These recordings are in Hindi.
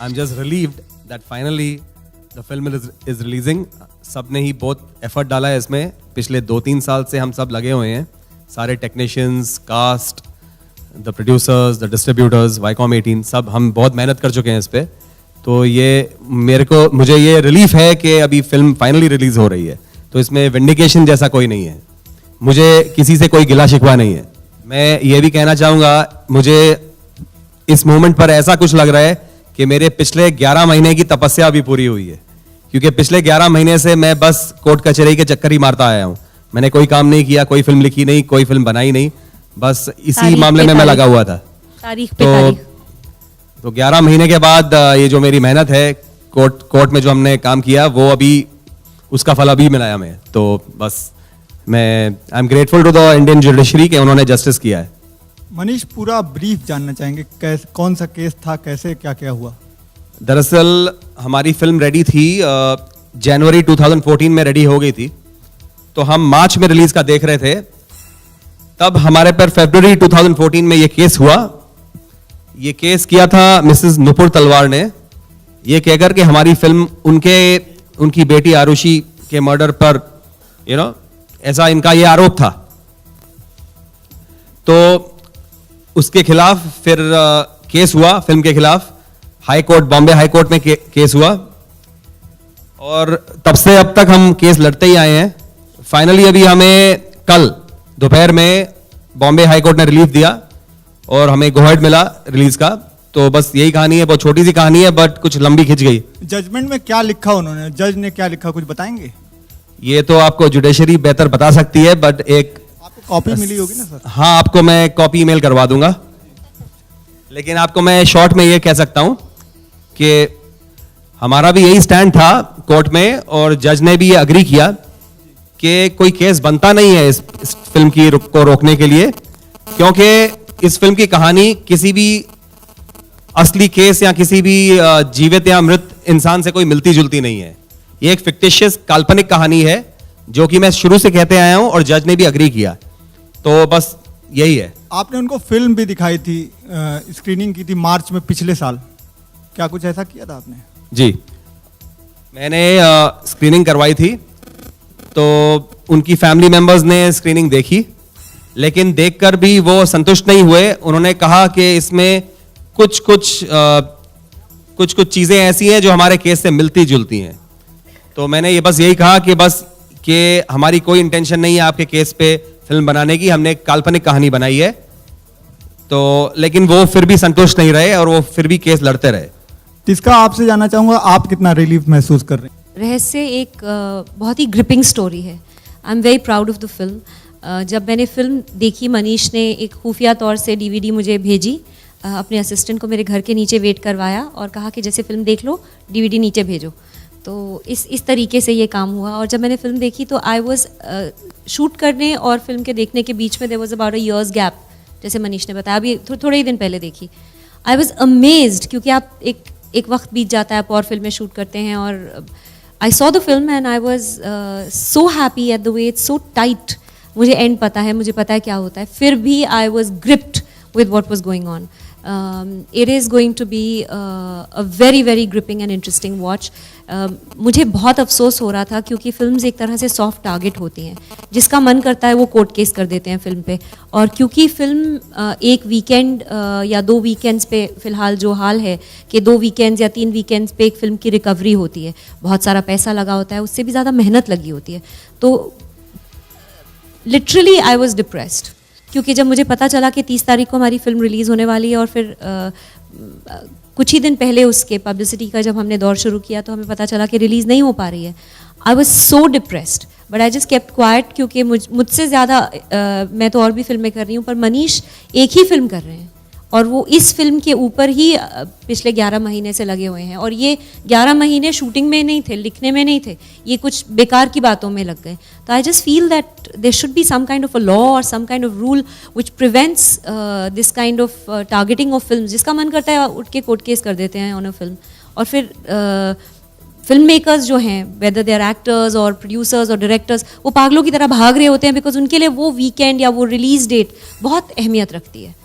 I'm just relieved that finally the film is releasing. सब ने ही बहुत एफर्ट डाला है इसमें. पिछले 2-3 साल से हम सब लगे हुए हैं. सारे technicians, cast, the producers, the distributors, Viacom 18 सब हम बहुत मेहनत कर चुके हैं इस पर. तो ये मुझे ये रिलीफ है कि अभी फिल्म फाइनली रिलीज हो रही है. तो इसमें विंडिकेशन जैसा कोई नहीं है. मुझे किसी से कोई गिला शिकवा नहीं है. मैं ये भी कहना चाहूँगा, मुझे इस मोमेंट पर ऐसा कुछ लग रहा है कि मेरे पिछले 11 महीने की तपस्या भी पूरी हुई है. क्योंकि पिछले 11 महीने से मैं बस कोर्ट कचहरी के चक्कर ही मारता आया हूँ. मैंने कोई काम नहीं किया, कोई फिल्म लिखी नहीं, कोई फिल्म बनाई नहीं. बस इसी मामले में मैं लगा हुआ था. तारीख पे तारीख. तो 11 महीने के बाद ये जो मेरी मेहनत है, कोर्ट में जो हमने काम किया, वो अभी उसका फल अभी मिला हमें. तो बस I am grateful to the Indian judiciary कि उन्होंने जस्टिस किया है. मनीष, पूरा ब्रीफ जानना चाहेंगे, कौन सा केस था, कैसे क्या क्या हुआ? दरअसल हमारी फिल्म रेडी थी, जनवरी 2014 में रेडी हो गई थी. तो हम मार्च में रिलीज का देख रहे थे. तब हमारे पर फरवरी 2014 में ये केस हुआ. ये केस किया था मिसेस नुपुर तलवार ने, ये कहकर कि हमारी फिल्म उनकी बेटी आरुषि के मर्डर पर ऐसा इनका ये आरोप था. तो उसके खिलाफ फिर केस हुआ, फिल्म के खिलाफ high court, Bombay high court में केस हुआ. और तब से अब तक हम केस लड़ते ही आए हैं. फाइनली अभी हमें कल दोपहर में बॉम्बे हाई कोर्ट ने रिलीफ दिया और हमें गोहेड मिला रिलीज का. तो बस यही कहानी है, बहुत छोटी सी कहानी है, बट कुछ लंबी खिंच गई. जजमेंट में क्या लिखा उन्होंने, जज ने क्या लिखा, कुछ बताएंगे? ये तो आपको जुडिशरी बेहतर बता सकती है, बट आपको कॉपी मिली होगी ना सर? हाँ, आपको मैं कॉपी ईमेल करवा दूंगा. लेकिन आपको मैं शॉर्ट में ये कह सकता हूं कि हमारा भी यही स्टैंड था कोर्ट में, और जज ने भी ये अग्री किया कि कोई केस बनता नहीं है इस फिल्म को रोकने के लिए, क्योंकि इस फिल्म की कहानी किसी भी असली केस या किसी भी जीवित या मृत इंसान से कोई मिलती जुलती नहीं है. ये एक फिक्टिशियस काल्पनिक कहानी है, जो कि मैं शुरू से कहते आया हूं और जज ने भी अग्री किया. तो बस यही है. आपने उनको फिल्म भी दिखाई थी, स्क्रीनिंग की थी मार्च में पिछले साल, क्या कुछ ऐसा किया था आपने? जी, मैंने स्क्रीनिंग करवाई थी. तो उनकी फैमिली मेंबर्स ने स्क्रीनिंग देखी, लेकिन देखकर भी वो संतुष्ट नहीं हुए. उन्होंने कहा कि इसमें कुछ चीजें ऐसी हैं जो हमारे केस से मिलती जुलती हैं. तो मैंने यही कहा कि हमारी कोई इंटेंशन नहीं है आपके केस पे फिल्म बनाने की, हमने एक काल्पनिक कहानी बनाई है. तो लेकिन वो फिर भी संतुष्ट नहीं रहे और वो फिर भी केस लड़ते रहे. इसका आपसे जानना चाहूंगा, आप कितना रिलीफ महसूस कर रहे हैं? रहस्य एक बहुत ही ग्रिपिंग स्टोरी है. I am very proud of the film. जब मैंने फिल्म देखी, मनीष ने एक खुफिया तौर से DVD मुझे भेजी. अपने असिस्टेंट को मेरे घर के नीचे वेट करवाया और कहा कि जैसे फिल्म देख लो, DVD नीचे भेजो. तो इस तरीके से ये काम हुआ. और जब मैंने फिल्म देखी तो आई वॉज शूट करने और फिल्म के देखने के बीच में there was about a years gap, जैसे मनीष ने बताया. अभी थोड़े ही दिन पहले देखी. आई वॉज अमेज्ड, क्योंकि आप एक वक्त बीत जाता है, आप और फिल्में शूट करते हैं. और I saw the film and I was so happy at the way it's so tight. मुझे एंड पता है, मुझे पता है क्या होता है, फिर भी आई was gripped with what was going on. It is going to be a very very gripping and interesting watch. मुझे बहुत अफसोस हो रहा था, क्योंकि फिल्म्स एक तरह से सॉफ्ट टारगेट होती हैं. जिसका मन करता है वो कोर्ट केस कर देते हैं फिल्म पे. और क्योंकि फिल्म एक वीकेंड या 2 वीकेंड्स पे, फिलहाल जो हाल है कि 2 वीकेंड्स या 3 वीकेंड्स पे एक फिल्म की रिकवरी होती है, बहुत सारा पैसा लगा होता है, उससे भी ज़्यादा मेहनत लगी होती है. तो लिटरली आई वॉज डिप्रेस्ड, क्योंकि जब मुझे पता चला कि 30 तारीख को हमारी फिल्म रिलीज़ होने वाली है, और फिर कुछ ही दिन पहले उसके पब्लिसिटी का जब हमने दौर शुरू किया तो हमें पता चला कि रिलीज़ नहीं हो पा रही है. I was so depressed, but I just kept quite, क्योंकि मुझसे ज़्यादा मैं तो और भी फिल्में कर रही हूँ, पर मनीष एक ही फिल्म कर रहे हैं और वो इस फिल्म के ऊपर ही पिछले 11 महीने से लगे हुए हैं. और ये 11 महीने शूटिंग में नहीं थे, लिखने में नहीं थे, ये कुछ बेकार की बातों में लग गए. तो I just feel that there should be some kind of a law और some kind of rule which prevents this kind of targeting of film. जिसका मन करता है उठ के कोर्ट केस कर देते हैं ऑन अ फिल्म. और फिर फिल्म मेकर्स जो हैं, वेदर दे आर एक्टर्स और प्रोड्यूसर्स और डायरेक्टर्स, वो पागलों की तरह भाग रहे होते हैं, बिकॉज उनके लिए वो वीकेंड या वो रिलीज डेट बहुत अहमियत रखती है.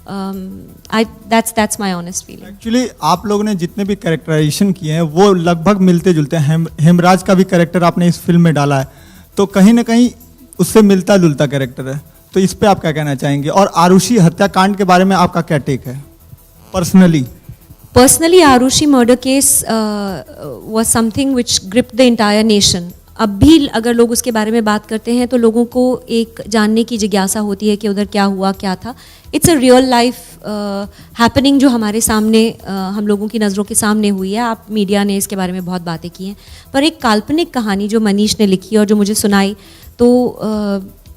that's my honest feeling. Actually आप लोगों ने जितने भी कैरेक्टराइजेशन किए हैं वो लगभग मिलते जुलते हैं। हेमराज का भी कैरेक्टर आपने इस फिल्म में डाला है, तो कहीं ना कहीं उससे मिलता जुलता कैरेक्टर है, तो इस पे आप क्या कहना चाहेंगे? और आरुषि हत्याकांड के बारे में आपका क्या टेक है Personally, Arushi murder case was something which gripped the entire nation. अब भी अगर लोग उसके बारे में बात करते हैं तो लोगों को एक जानने की जिज्ञासा होती है कि उधर क्या हुआ, क्या था. It's a real life happening जो हमारे सामने हम लोगों की नज़रों के सामने हुई है. आप मीडिया ने इसके बारे में बहुत बातें की हैं, पर एक काल्पनिक कहानी जो मनीष ने लिखी और जो मुझे सुनाई, तो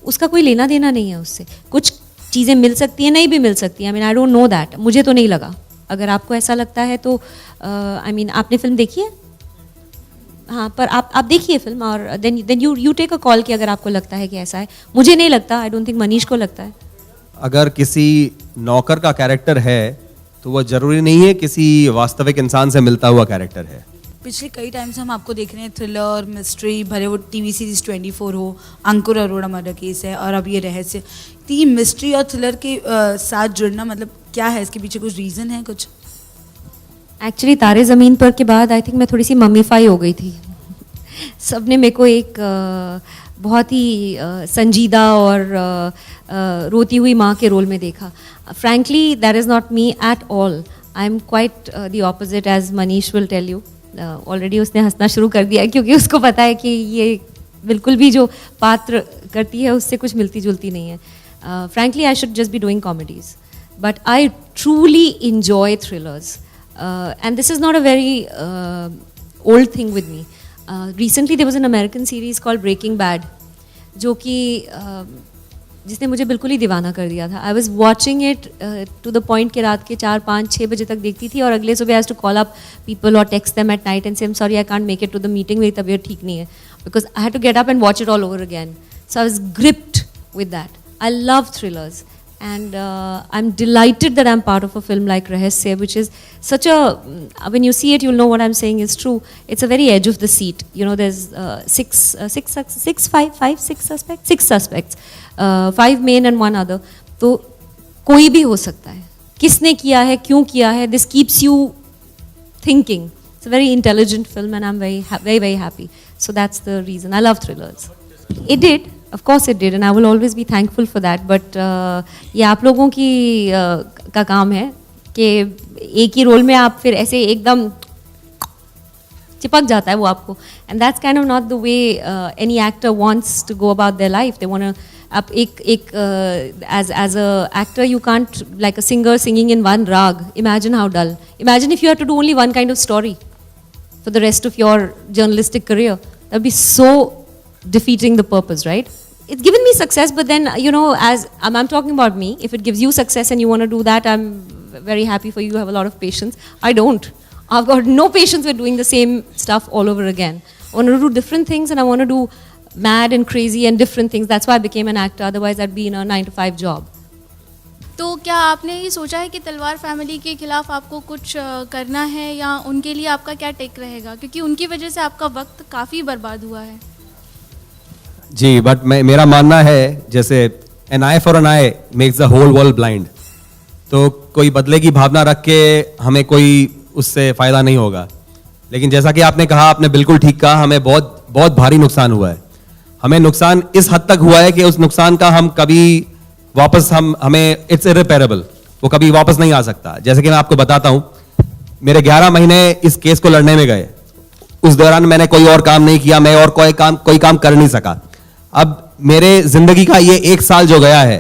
उसका कोई लेना देना नहीं है उससे. कुछ चीज़ें मिल सकती हैं, नहीं भी मिल सकती हैं. I mean I don't know that, मुझे तो नहीं लगा. अगर आपको ऐसा लगता है तो आई मीन आपने फिल्म देखी है? हाँ, पर आप देखिए फिल्म और then you take a call कि अगर आपको लगता है कि ऐसा है. मुझे नहीं लगता, आई डोंट थिंक मनीष को लगता है. अगर किसी नौकर का कैरेक्टर है तो वो जरूरी नहीं है किसी वास्तविक इंसान से मिलता हुआ कैरेक्टर है. पिछले कई टाइम से हम आपको देख रहे हैं, थ्रिलर, मिस्ट्री भरे वो टीवी सीरीज 24 हो, अंकुर अरोड़ा मर्डर केस है, और अब ये रहस्य. तो ये मिस्ट्री और थ्रिलर के साथ जुड़ना मतलब क्या है? इसके पीछे कुछ रीज़न है कुछ? एक्चुअली तारे ज़मीन पर के बाद आई थिंक मैं थोड़ी सी मम्मीफाई हो गई थी. सबने मेरे को एक बहुत ही संजीदा और रोती हुई माँ के रोल में देखा. Frankly that is not me at all. I am quite the opposite, as Manish will tell you. Already उसने हंसना शुरू कर दिया है क्योंकि उसको पता है कि ये बिल्कुल भी जो पात्र करती है उससे कुछ मिलती जुलती नहीं है. Frankly I should just be doing comedies, but I truly enjoy thrillers. And this is not a very old thing with me. Recently there was an American series called Breaking Bad, जो कि जिसने मुझे बिल्कुल ही दीवाना कर दिया था. I was watching it to the point कि रात के 4, 5, 6 बजे तक देखती थी और अगले सुबह I had to call up people or text them at night and say I'm sorry I can't make it to the meeting, मेरी तबीयत ठीक नहीं है, because I had to get up and watch it all over again. So I was gripped with that. I love thrillers. And I'm delighted that I'm part of a film like Rahasya, which is such a, when you see it, you'll know what I'm saying is true. It's a very edge of the seat. You know, there's six suspects, 5 main and 1 other. तो कोई भी हो सकता है. किसने किया है, क्यों किया है, this keeps you thinking. It's a very intelligent film and I'm very happy. So that's the reason. I love thrillers. It did. Of course it did, and I will always be thankful for that. But ये आप लोगों की का काम है कि एक ही रोल में आप फिर ऐसे एकदम चिपक जाता है वो आपको. And that's kind of not the way any actor wants to go about their life. They want to आप एक as a actor you can't, like a singer singing in one rag. Imagine how dull. Imagine if you had to do only one kind of story for the rest of your journalistic career. That would be so defeating the purpose, right? It's given me success, but then, you know, as I'm talking about me, if it gives you success and you want to do that, I'm very happy for you. You have a lot of patience. I don't. I've got no patience with doing the same stuff all over again. I want to do different things and I want to do mad and crazy and different things. That's why I became an actor. Otherwise, I'd be in a 9-to-5 job. तो क्या आपने ये सोचा है कि तलवार फैमिली के खिलाफ आपको कुछ करना है, या उनके लिए आपका क्या टेक रहेगा? क्योंकि उनकी वजह से आपका वक्त काफ़ी बर्बाद हुआ है. जी, बट मेरा मानना है जैसे an eye for an eye makes the whole world blind. तो कोई बदले की भावना रख के हमें कोई उससे फायदा नहीं होगा. लेकिन जैसा कि आपने कहा, आपने बिल्कुल ठीक कहा, हमें बहुत बहुत भारी नुकसान हुआ है. हमें नुकसान इस हद तक हुआ है कि उस नुकसान का हम कभी वापस हमें इट्स इररिपेरेबल, वो कभी वापस नहीं आ सकता. जैसे कि मैं आपको बताता हूँ, मेरे 11 महीने इस केस को लड़ने में गए. उस दौरान मैंने कोई और काम नहीं किया, मैं और कोई काम कर नहीं सका. अब मेरे जिंदगी का ये 1 साल जो गया है,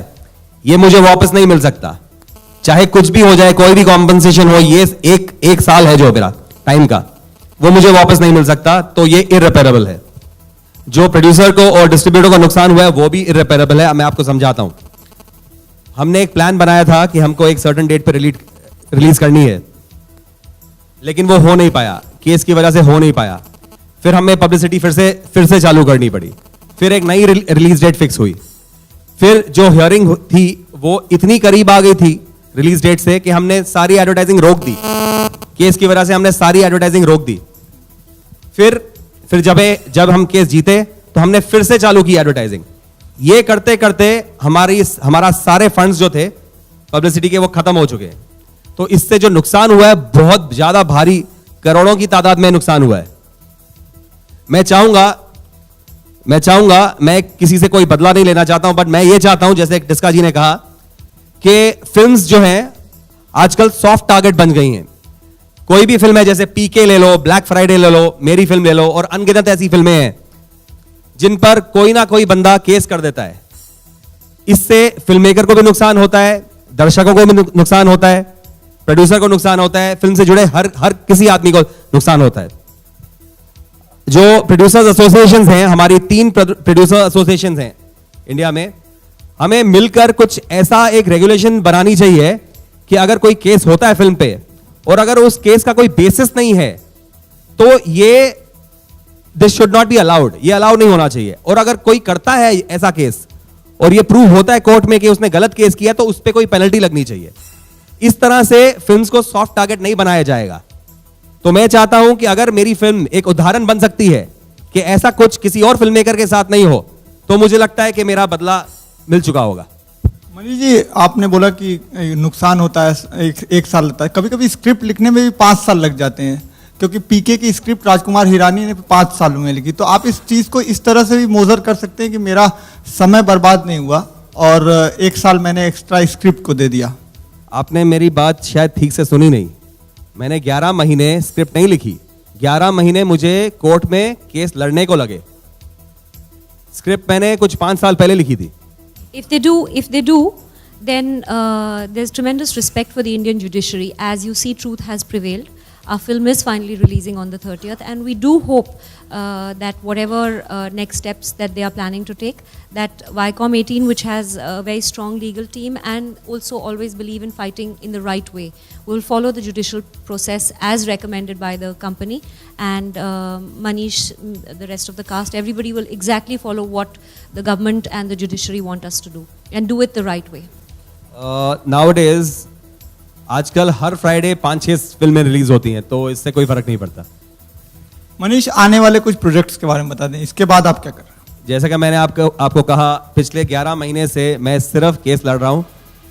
ये मुझे वापस नहीं मिल सकता. चाहे कुछ भी हो जाए, कोई भी कॉम्पनसेशन हो, ये एक साल है जो मेरा टाइम का, वो मुझे वापस नहीं मिल सकता. तो ये इररिपेरेबल है. जो प्रोड्यूसर को और डिस्ट्रीब्यूटर को नुकसान हुआ है वो भी इररिपेरेबल है. मैं आपको समझाता हूं. हमने एक प्लान बनाया था कि हमको एक सर्टेन डेट पर रिलीज करनी है, लेकिन वो हो नहीं पाया. केस की वजह से हो नहीं पाया. फिर हमें पब्लिसिटी फिर से चालू करनी पड़ी. फिर एक नई रिलीज डेट फिक्स हुई. फिर जो हियरिंग थी वो इतनी करीब आ गई थी रिलीज डेट से कि हमने सारी एडवर्टाइजिंग रोक दी. केस की वजह से हमने सारी एडवर्टाइजिंग रोक दी. फिर जब हम केस जीते तो हमने फिर से चालू की एडवर्टाइजिंग. ये करते करते हमारा सारे फंड्स जो थे पब्लिसिटी के वो खत्म हो चुके हैं। तो इससे जो नुकसान हुआ है बहुत ज्यादा भारी, करोड़ों की तादाद में नुकसान हुआ है। मैं चाहूंगा, मैं किसी से कोई बदला नहीं लेना चाहता हूं, बट मैं ये चाहता हूं, जैसे डिस्का जी ने कहा कि फिल्म्स जो हैं आजकल सॉफ्ट टारगेट बन गई हैं। कोई भी फिल्म है, जैसे पीके ले लो, ब्लैक फ्राइडे ले लो, मेरी फिल्म ले लो, और अनगिनत ऐसी फिल्में हैं जिन पर कोई ना कोई बंदा केस कर देता है। इससे फिल्म मेकर को भी नुकसान होता है, दर्शकों को भी नुकसान होता है, प्रोड्यूसर को नुकसान होता है, फिल्म से जुड़े हर किसी आदमी को नुकसान होता है। जो प्रोड्यूसर्स एसोसिएशंस हैं, हमारी 3 प्रोड्यूसर एसोसिएशंस हैं इंडिया में, हमें मिलकर कुछ ऐसा एक रेगुलेशन बनानी चाहिए कि अगर कोई केस होता है फिल्म पे और अगर उस केस का कोई बेसिस नहीं है तो ये this should not be allowed, ये अलाउ नहीं होना चाहिए। और अगर कोई करता है ऐसा केस और ये प्रूव होता है कोर्ट में कि उसने गलत केस किया तो उस पर कोई पेनल्टी लगनी चाहिए। इस तरह से फिल्म्स को सॉफ्ट टारगेट नहीं बनाया जाएगा। तो मैं चाहता हूं कि अगर मेरी फिल्म एक उदाहरण बन सकती है कि ऐसा कुछ किसी और फिल्म मेकर के साथ नहीं हो, तो मुझे लगता है कि मेरा बदला मिल चुका होगा। मनीष जी, आपने बोला कि नुकसान होता है, एक साल लगता है, कभी कभी स्क्रिप्ट लिखने में भी 5 साल लग जाते हैं, क्योंकि पीके की स्क्रिप्ट राजकुमार हिरानी ने 5 सालों में लिखी। तो आप इस चीज़ को इस तरह से भी मोजर कर सकते हैं कि मेरा समय बर्बाद नहीं हुआ और 1 साल मैंने एक्स्ट्रा स्क्रिप्ट को दे दिया। आपने मेरी बात शायद ठीक से सुनी नहीं। मैंने 11 महीने स्क्रिप्ट नहीं लिखी, 11 महीने मुझे कोर्ट में केस लड़ने को लगे। स्क्रिप्ट मैंने कुछ 5 साल पहले लिखी थी। If they do, then there's tremendous respect for the Indian judiciary. As you see, truth has prevailed. Our film is finally releasing on the 30th, and we do hope that whatever next steps that they are planning to take, that Viacom 18, which has a very strong legal team and also always believe in fighting in the right way, will follow the judicial process as recommended by the company. And Manish, the rest of the cast, everybody will exactly follow what the government and the judiciary want us to do, and do it the right way. Nowadays, आजकल हर फ्राइडे 5-6 फिल्में रिलीज होती हैं, तो इससे कोई फर्क नहीं पड़ता। मनीष, आने वाले कुछ प्रोजेक्ट्स के बारे में बता दें, इसके बाद आप क्या कर रहे हैं? जैसा कि मैंने आपको कहा, पिछले 11 महीने से मैं सिर्फ केस लड़ रहा हूं।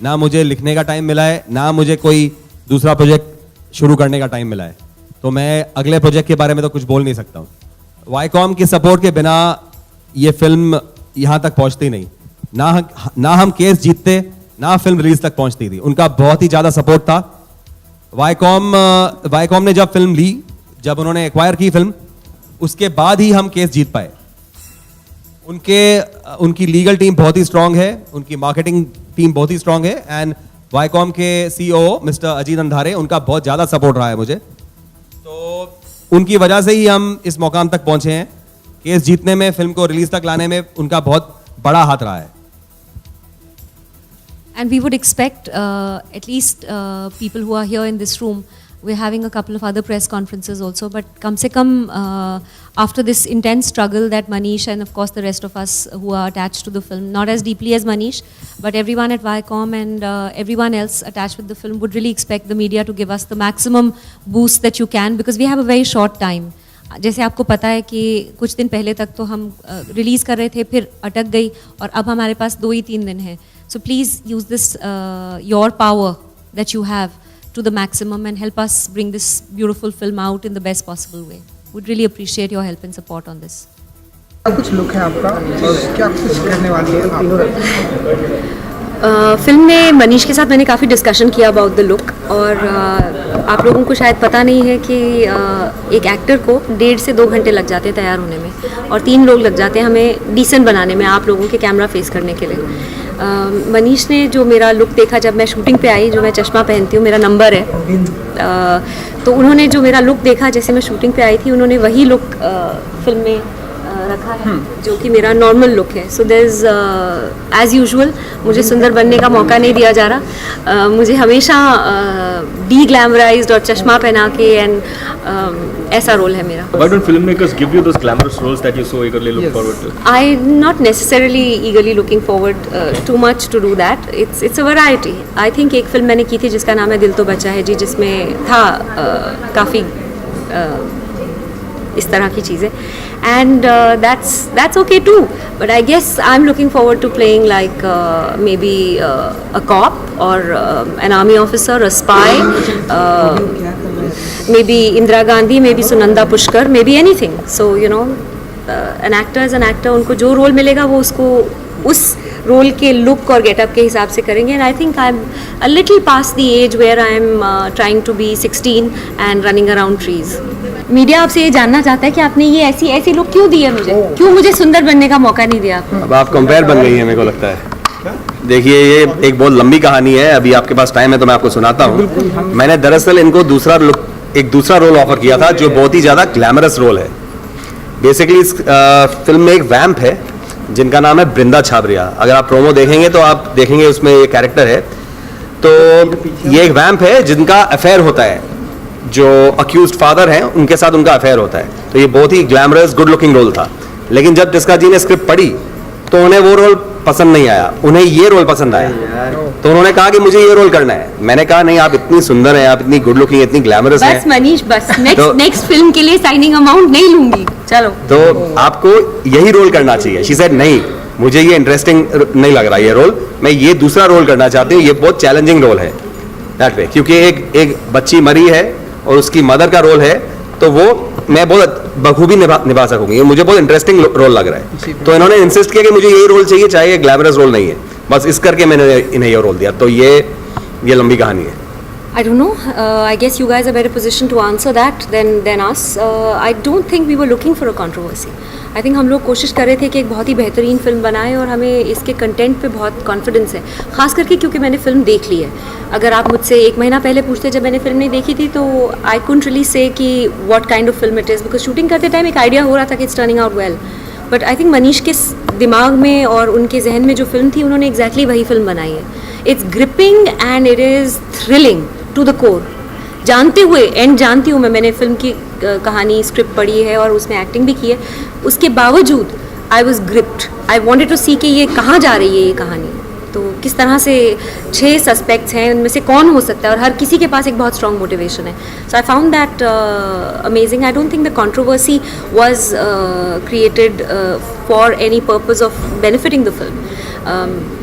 ना मुझे लिखने का टाइम मिला है, ना मुझे कोई दूसरा प्रोजेक्ट शुरू करने का टाइम मिला है। तो मैं अगले प्रोजेक्ट के बारे में तो कुछ बोल नहीं सकता हूँ। वाईकॉम की सपोर्ट के बिना ये फिल्म यहाँ तक पहुँचती नहीं। ना हम केस जीतते, ना फिल्म रिलीज तक पहुंचती थी। उनका बहुत ही ज्यादा सपोर्ट था। वाईकॉम ने जब फिल्म ली, जब उन्होंने एक्वायर की फिल्म, उसके बाद ही हम केस जीत पाए। उनकी लीगल टीम बहुत ही स्ट्रांग है, उनकी मार्केटिंग टीम बहुत ही स्ट्रांग है, एंड वाईकॉम के सीईओ मिस्टर अजीत अंधारे, उनका बहुत ज्यादा सपोर्ट रहा है मुझे। तो उनकी वजह से ही हम इस मुकाम तक पहुंचे हैं। केस जीतने में, फिल्म को रिलीज तक लाने में उनका बहुत बड़ा हाथ रहा है। And we would expect at least people who are here in this room, we're having a couple of other press conferences also, but kam se kam after this intense struggle that Manish and of course the rest of us who are attached to the film, not as deeply as Manish, but everyone at Viacom and everyone else attached with the film would really expect the media to give us the maximum boost that you can, because we have a very short time. जैसे आपको पता है कि कुछ दिन पहले तक तो हम रिलीज़ कर रहे थे, फिर अटक गई, और अब हमारे पास 2 ही 3 दिन है। So please use this your power that you have to the maximum and help us bring this beautiful film out in the best possible way. Would really appreciate your help and support on this. कुछ लुक है आपका और क्या कुछ करने वाली है आप? फिल्म में मनीष के साथ मैंने काफ़ी डिस्कशन किया अबाउट द लुक, और आप लोगों को शायद पता नहीं है कि एक एक्टर को 1.5 से 2 घंटे लग जाते हैं तैयार होने में, और 3 लोग लग जाते हैं हमें डिसेंट बनाने में, आप लोगों के कैमरा फेस करने के लिए। मनीष ने जो मेरा लुक देखा जब मैं शूटिंग पे आई, जो मैं चश्मा पहनती हूँ, मेरा नंबर है, तो उन्होंने जो मेरा लुक देखा जैसे मैं शूटिंग पे आई थी, उन्होंने वही लुक फिल्म में रखा है, जो कि मेरा नॉर्मल लुक है। So there is as usual मुझे सुंदर बनने का मौका नहीं दिया जा रहा। मुझे हमेशा डी ग्लैमराइज्ड और चश्मा पहना के, एंड ऐसा रोल है मेरा। Why don't filmmakers give you those glamorous roles that you so eagerly look forward to? I'm not necessarily eagerly looking forward too much to do that. It's a variety. I think एक फिल्म मैंने की थी जिसका नाम है दिल तो बचा है जी, जिसमें था काफ़ी इस तरह की चीज़ें, and that's okay too, but I guess I am looking forward to playing like maybe a cop और an army officer, a spy, maybe Indira Gandhi, maybe Sunanda Pushkar, maybe anything. So you know, an actor is an actor, उनको जो रोल मिलेगा वो उसको उस रोल के लुक और गेटअप के हिसाब से करेंगे. And I think I am a little past the age where I am trying to be 16 and running around trees. Media आपसे ये जानना चाहता है कि आपने ये ऐसी लुक क्यों दी है मुझे, क्यों मुझे सुंदर बनने का मौका नहीं दिया आपने? अब आप कंपेयर बन गई है, मेरे को लगता है. देखिए, ये एक बहुत लंबी कहानी है. अभी आपके पास टाइम है तो मैं आपको सुनाता हूँ. मैंने दरअसल इनको एक दूसरा रोल ऑफर किया था जो बहुत ही ज़्यादा ग्लैमरस रोल है. बेसिकली इस फिल्म में एक वैम्प है जिनका नाम है बृंदा छाबरिया. अगर आप प्रोमो देखेंगे तो आप देखेंगे उसमें ये कैरेक्टर है. तो ये एक वैम्प है जिनका अफेयर होता है, जो अक्यूज्ड फादर हैं उनके साथ उनका अफेयर होता है. तो ये बहुत ही ग्लैमरस गुड लुकिंग रोल था. लेकिन जब टिस्का जी ने स्क्रिप्ट पढ़ी तो उन्हें वो रोल पसंद नहीं आया, उन्हें ये रोल पसंद आया. तो उन्होंने कहा कि मुझे ये रोल करना है. मैंने कहा नहीं, आप इतनी सुंदर हैं, आप इतनी गुड लुकिंग, इतनी ग्लैमरस हैं. बस मनीष, बस नेक्स्ट फिल्म के लिए साइनिंग अमाउंट नहीं लूंगी, चलो. तो आपको यही रोल करना चाहिए. शी सेड नहीं, मुझे ये इंटरेस्टिंग नहीं लग रहा ये रोल, मैं ये दूसरा रोल करना चाहती हूँ. ये बहुत चैलेंजिंग रोल है दैट वे, क्योंकि एक बच्ची मरी है और उसकी मदर का रोल है, तो वो मैं बहुत बखूबी निभा सकूंगी. ये मुझे बहुत इंटरेस्टिंग रोल लग रहा है. तो इन्होंने इंसिस्ट किया कि मुझे यही रोल चाहिए, चाहे ये ग्लैमरस रोल नहीं है. बस इस करके मैंने इन्हें ये रोल दिया. तो ये लंबी कहानी है. I don't know. I guess you guys are better positioned to answer that than us. I don't think we were looking for a controversy. I think हम लोग कोशिश कर रहे थे कि एक बहुत ही बेहतरीन फिल्म बनाएं और हमें इसके कंटेंट पे बहुत कॉन्फिडेंस है, खास करके क्योंकि मैंने फिल्म देख ली है. अगर आप मुझसे 1 महीना पहले पूछते जब मैंने फिल्म नहीं देखी थी तो आई कुडंट रियली से कि what kind of film it is, because shooting करते टाइम एक आइडिया हो रहा था कि it's turning out well. But I think Manish के दिमाग में और उनके जहन में जो फिल्म थी, उन्होंने एग्जैक्टली वही फिल्म बनाई है. It's gripping and it is thrilling to the core. जानते हुए एंड जानती हूँ मैंने फिल्म की कहानी, स्क्रिप्ट पढ़ी है और उसमें एक्टिंग भी की है, उसके बावजूद I was gripped. I wanted to see कि ये कहाँ जा रही है ये कहानी. तो किस तरह से 6 सस्पेक्ट्स हैं, उनमें से कौन हो सकता है, और हर किसी के पास एक बहुत स्ट्रॉन्ग मोटिवेशन है. So I found that amazing. I don't think the controversy was created for any purpose of benefiting the film.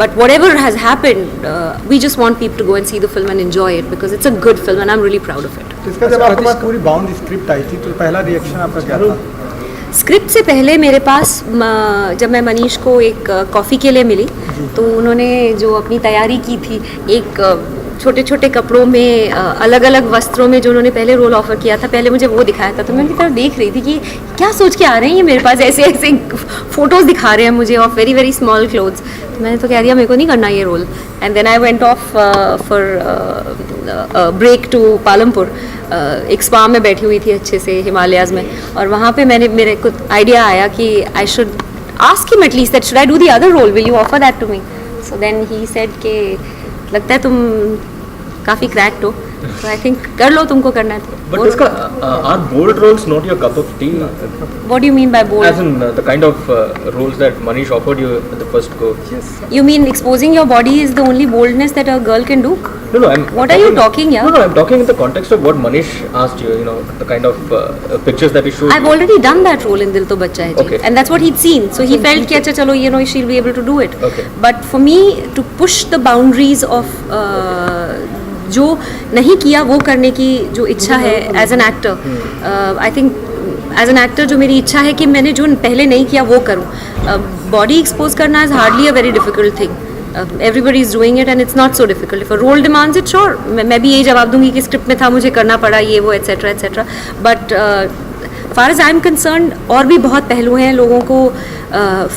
But whatever has happened, we just want people to go and see the film and enjoy it because it's a good film and I'm really proud of it. इसका जब आपके पास पूरी बाउंड स्क्रिप्ट आई थी तो पहला रिएक्शन आपका क्या था? स्क्रिप्ट से पहले मेरे पास जब मैं मनीष को एक कॉफ़ी के लिए मिली तो उन्होंने जो अपनी तैयारी की थी, एक छोटे छोटे कपड़ों में अलग अलग वस्त्रों में जो उन्होंने पहले रोल ऑफर किया था, पहले मुझे वो दिखाया था. तो मैं उनकी तरफ देख रही थी कि क्या सोच के आ रहे हैं ये मेरे पास, ऐसे ऐसे फोटोज़ दिखा रहे हैं मुझे of very very small clothes. तो मैंने तो कह दिया मेरे को नहीं करना ये role. And then I went off for break to Palampur. एक स्पा में बैठी हुई थी अच्छे से हिमालयाज़ में, और वहाँ पे मेरे को आइडिया आया कि I should ask him at least that should I do the other role, will you offer that to me. So then he said के लगता है तुम काफ़ी क्रैक्ड हो, तो आई थिंक कर लो, तुमको करना है तो. But इसका are bold roles not your cup of tea? What do you mean by bold? As in the kind of roles that Manish offered you at the first go. Yes. You mean exposing your body is the only boldness that a girl can do? No. What are you talking, yeah? No. I'm talking in the context of what Manish asked you. You know, the kind of pictures that he showed. I've already done that role in Dil To Bachcha Hai Ji, Okay. and that's what he'd seen. So he felt कि अच्छा चलो, you know, she'll be able to do it. Okay. But for me to push the boundaries of जो नहीं किया वो करने की जो इच्छा है as an actor, I think as an actor जो मेरी इच्छा है कि मैंने जो पहले नहीं किया वो करूँ. बॉडी एक्सपोज करना is hardly a very difficult thing. Everybody is doing it and it's not so difficult. If a role demands it, sure मैं भी यही जवाब दूंगी कि स्क्रिप्ट में था, मुझे करना पड़ा, ये वो etcetera etcetera. But far as I am concern और भी बहुत पहलू हैं लोगों को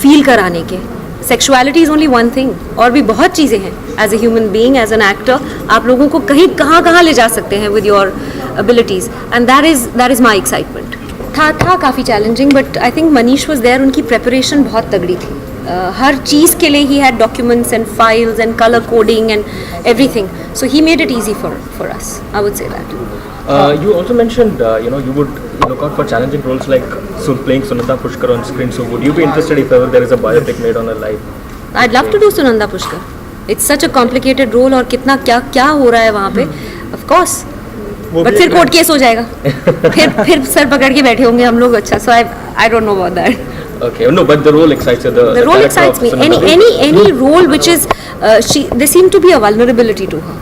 फील कराने के. Sexuality is only one thing, और भी बहुत चीज़ें हैं. As a human being, as an actor, आप लोगों को कहीं कहाँ ले जा सकते हैं with your abilities, and that is my excitement. था काफ़ी challenging, but I think Manish was there. उनकी प्रेपरेशन बहुत तगड़ी थी. हर चीज़ के लिए he had documents and files and colour coding and everything. So he made it easy for us, I would say that. You also mentioned, you would look out for challenging roles like playing Sunanda Pushkar on screen. So would you be interested if ever there is a biopic made on her life? I'd love to do Sunanda Pushkar. It's such a complicated role, और कितना क्या हो रहा है वहाँ पे. Of course. वो बट भी फिर एक कोर्ट केस हो जाएगा, फिर सर पकड़ के बैठे होंगे हम लोग। अच्छा, so I don't know about that. Okay, no, but the role excites you. The role character excites of me. Sunita. Any role which is there seem to be a vulnerability to her,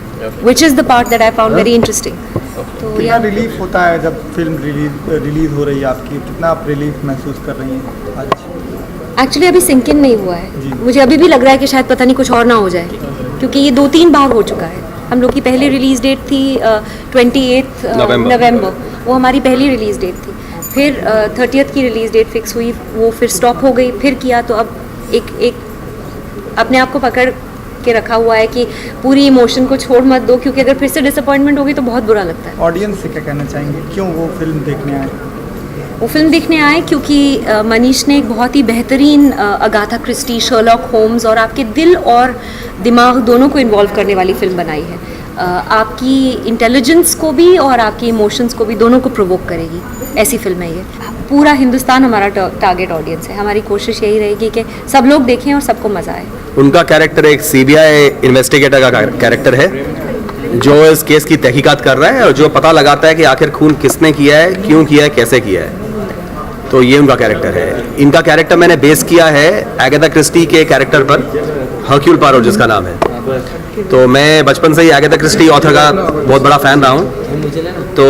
which is the part that I found very interesting. तो कितना yeah, रिलीफ होता है जब फिल्म रिलीज हो रही है आपकी, कितना आप रिलीफ महसूस कर रही हैं आज? एक्चुअली अभी सिंक इन नहीं हुआ जी। है। मुझे अभी भी लग रहा है कि शायद पता नहीं कुछ और ना हो जाए, क्योंकि ये 2-3 बार हो चुका है। हम लोग की पहली रिलीज डेट थी 28 नवंबर, वो हमारी पहली रिलीज डेट थी। फिर 30th की रिलीज डेट फिक्स हुई, वो फिर स्टॉप हो गई, फिर किया। तो अब एक अपने आप को पकड़ के रखा हुआ है कि पूरी इमोशन को छोड़ मत दो, क्योंकि अगर फिर से डिसअपॉइंटमेंट होगी तो बहुत बुरा लगता है। ऑडियंस से क्या कहना चाहेंगे, क्यों वो फिल्म देखने आए? वो फिल्म देखने आए क्योंकि मनीष ने एक बहुत ही बेहतरीन अगाथा क्रिस्टी, शर्लॉक होम्स और आपके दिल और दिमाग दोनों को इन्वॉल्व करने वाली फिल्म बनाई है। आपकी इंटेलिजेंस को भी और आपकी इमोशंस को भी, दोनों को प्रोवोक करेगी, ऐसी फिल्म है ये। पूरा हिंदुस्तान हमारा टारगेट ऑडियंस है। हमारी कोशिश यही रहेगी कि सब लोग देखें और सबको मज़ा आए। उनका कैरेक्टर एक सीबीआई इन्वेस्टिगेटर का कैरेक्टर है, जो इस केस की तहकीकात कर रहा है और जो पता लगाता है कि आखिर खून किसने किया है, क्यों किया है, कैसे किया है। तो ये उनका कैरेक्टर है। इनका कैरेक्टर मैंने बेस किया है एगाथा क्रिस्टी के कैरेक्टर पर, हर्क्यूल पारोट जिसका नाम है। तो मैं बचपन से ही एगाथा क्रिस्टी ऑथर का बहुत बड़ा फ़ैन रहा हूँ, तो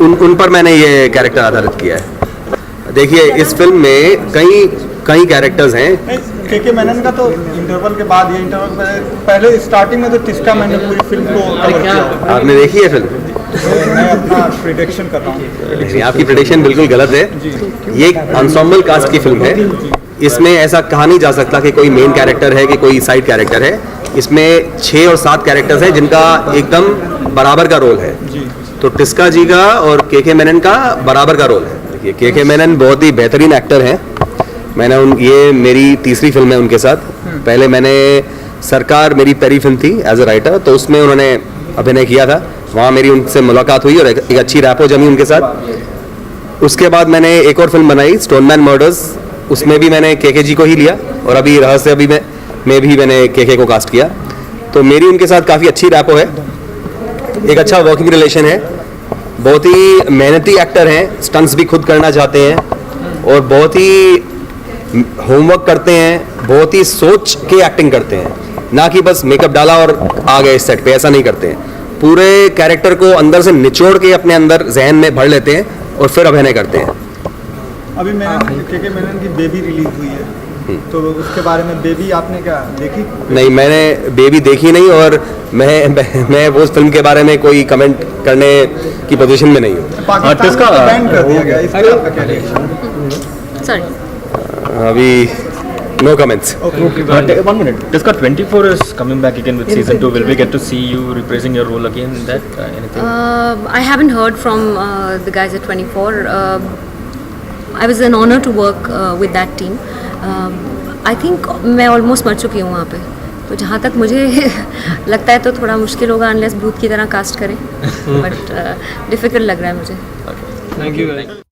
उन पर मैंने ये कैरेक्टर आधारित किया है। देखिए, इस फिल्म में कई कैरेक्टर्स हैं। के मेनन का तो इंटरवल के बाद, ये इंटरवल पहले स्टार्टिंग में तो टिस्का मैंने पूरी फिल्म को कवर किया। आपने देखी है फिल्म? मैं अपना प्रेडिक्शन कर रहा हूँ। नहीं, आपकी प्रेडिक्शन बिल्कुल गलत है। ये एक एंसेम्बल कास्ट की फिल्म है। इसमें ऐसा कहा नहीं जा सकता कि कोई मेन कैरेक्टर है कि कोई साइड कैरेक्टर है। इसमें 6 और 7 कैरेक्टर्स हैं जिनका एकदम बराबर का रोल है। तो टिस्का जी का और के मेनन का बराबर का रोल है। देखिए, के मेनन बहुत ही बेहतरीन एक्टर हैं। ये मेरी तीसरी फिल्म है उनके साथ। पहले मैंने सरकार मेरी पहली फिल्म थी एज अ राइटर, तो उसमें उन्होंने अभिनय किया था। वहाँ मेरी उनसे मुलाकात हुई और एक अच्छी रैपो जमी उनके साथ। उसके बाद मैंने एक और फिल्म बनाई, स्टोनमैन मर्डर्स। उसमें भी मैंने के जी को ही लिया और अभी रहस्य अभी में भी मैंने के को कास्ट किया। तो मेरी उनके साथ काफ़ी अच्छी रैपो है, एक अच्छा वर्किंग रिलेशन है। बहुत ही मेहनती एक्टर हैं, स्टंट्स भी खुद करना चाहते हैं और बहुत ही होमवर्क करते हैं, बहुत ही सोच के एक्टिंग करते हैं, ना कि बस मेकअप डाला और आ गए सेट पे, ऐसा नहीं करते हैं। पूरे कैरेक्टर को अंदर से निचोड़ के अपने अंदर जहन में भर लेते हैं और फिर अभिनय करते हैं। अभी के मेनन की बेबी रिलीज हुई है, तो उसके बारे में, बेबी आपने क्या देखी? नहीं, मैंने बेबी देखी नहीं और मैं वो फिल्म के बारे में कोई कमेंट करने की पोजीशन में नहीं हूँ। पाकिस्तान में बैन कर दिया गया, इस पर आपका क्या रिएक्शन? सॉरी, अभी no comments. But 1 minute. Tiska 24 is coming back again with season 2. Will we get to see you reprising your role again in that? Anything? I haven't heard from the guys at 24. I was an honor to work with that team. I think मैं almost मर चुकी हूँ वहाँ पे, तो जहाँ तक मुझे लगता है तो थोड़ा मुश्किल होगा unless भूत की तरह कास्ट करें, बट डिफ़िकल्ट लग रहा है मुझे। Thank you.